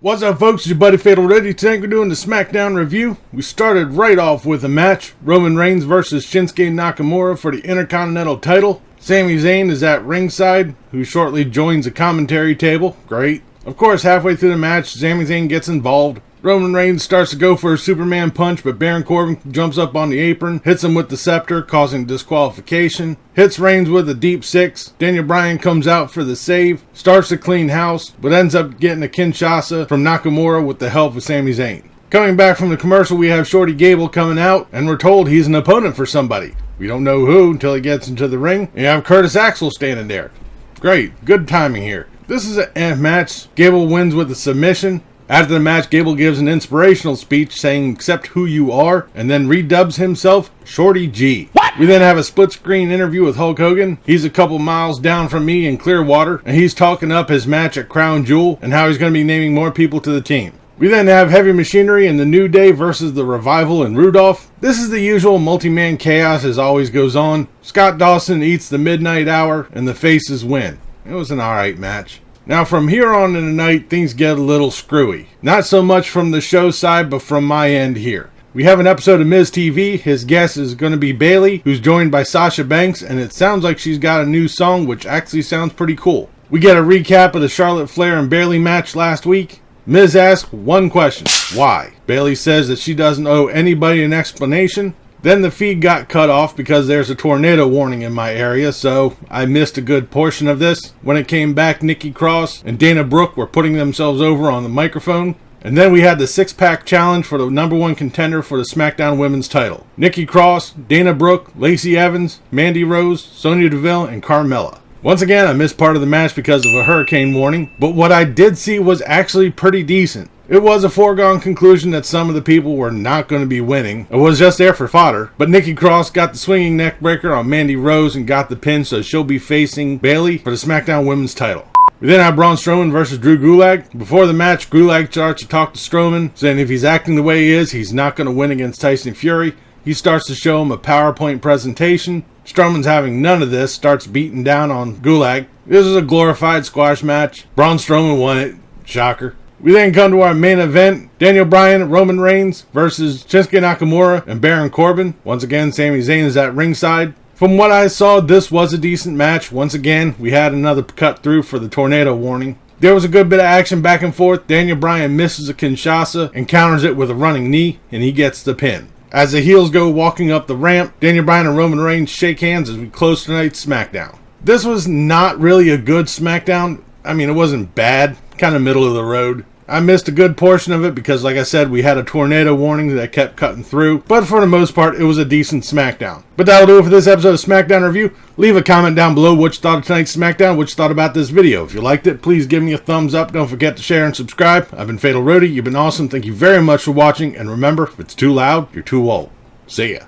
What's up, folks? It's your buddy Fatalroadie. Today we're doing the SmackDown review. We started right off with a match. Roman Reigns versus Shinsuke Nakamura for the Intercontinental title. Sami Zayn is at ringside, who shortly joins the commentary table. Great. Of course, halfway through the match, Sami Zayn gets involved. Roman Reigns starts to go for a Superman punch, but Baron Corbin jumps up on the apron, hits him with the scepter, causing disqualification. Hits Reigns with a deep six. Daniel Bryan comes out for the save, starts to clean house, but ends up getting a Kinshasa from Nakamura with the help of Sami Zayn. Coming back from the commercial, we have Shorty Gable coming out, and we're told he's an opponent for somebody. We don't know who until he gets into the ring. And you have Curtis Axel standing there. Great, good timing here. This is a match. Gable wins with a submission. After the match, Gable gives an inspirational speech saying, "Accept who you are," and then redubs himself Shorty G. What? We then have a split-screen interview with Hulk Hogan. He's a couple miles down from me in Clearwater, and he's talking up his match at Crown Jewel and how he's going to be naming more people to the team. We then have Heavy Machinery and the New Day versus the Revival and Rudolph. This is the usual multi-man chaos as always goes on. Scott Dawson eats the midnight hour, and the Faces win. It was an alright match. Now from here on in the night, things get a little screwy. Not so much from the show side, but from my end here. We have an episode of Miz TV. His guest is going to be Bayley, who's joined by Sasha Banks, and it sounds like she's got a new song, which actually sounds pretty cool. We get a recap of the Charlotte Flair and Bayley match last week. Miz asks one question: why? Bayley says that she doesn't owe anybody an explanation. Then the feed got cut off because there's a tornado warning in my area, so I missed a good portion of this. When it came back, Nikki Cross and Dana Brooke were putting themselves over on the microphone. And then we had the SixPack challenge for the #1 contender for the SmackDown Women's title. Nikki Cross, Dana Brooke, Lacey Evans, Mandy Rose, Sonya Deville, and Carmella. Once again, I missed part of the match because of a hurricane warning, but what I did see was actually pretty decent. It was a foregone conclusion that some of the people were not going to be winning. It was just there for fodder. But Nikki Cross got the swinging neck breaker on Mandy Rose and got the pin, so she'll be facing Bayley for the SmackDown Women's title. We then have Braun Strowman versus Drew Gulak. Before the match, Gulak starts to talk to Strowman, saying if he's acting the way he is, he's not going to win against Tyson Fury. He starts to show him a PowerPoint presentation. Strowman's having none of this, starts beating down on Gulak. This is a glorified squash match. Braun Strowman won it. Shocker. We then come to our main event, Daniel Bryan, Roman Reigns versus Shinsuke Nakamura and Baron Corbin. Once again, Sami Zayn is at ringside. From what I saw, this was a decent match. Once again, we had another cut through for the tornado warning. There was a good bit of action back and forth. Daniel Bryan misses a Kinshasa and counters it with a running knee, and he gets the pin. As the heels go walking up the ramp, Daniel Bryan and Roman Reigns shake hands as we close tonight's SmackDown. This was not really a good SmackDown. I mean, it wasn't bad. Kind of middle of the road. I missed a good portion of it because, like I said, we had a tornado warning that kept cutting through. But for the most part, it was a decent SmackDown. But that'll do it for this episode of SmackDown Review. Leave a comment down below what you thought of tonight's SmackDown, what you thought about this video. If you liked it, please give me a thumbs up. Don't forget to share and subscribe. I've been Fatalroadie. You've been awesome. Thank you very much for watching. And remember, if it's too loud, you're too old. See ya.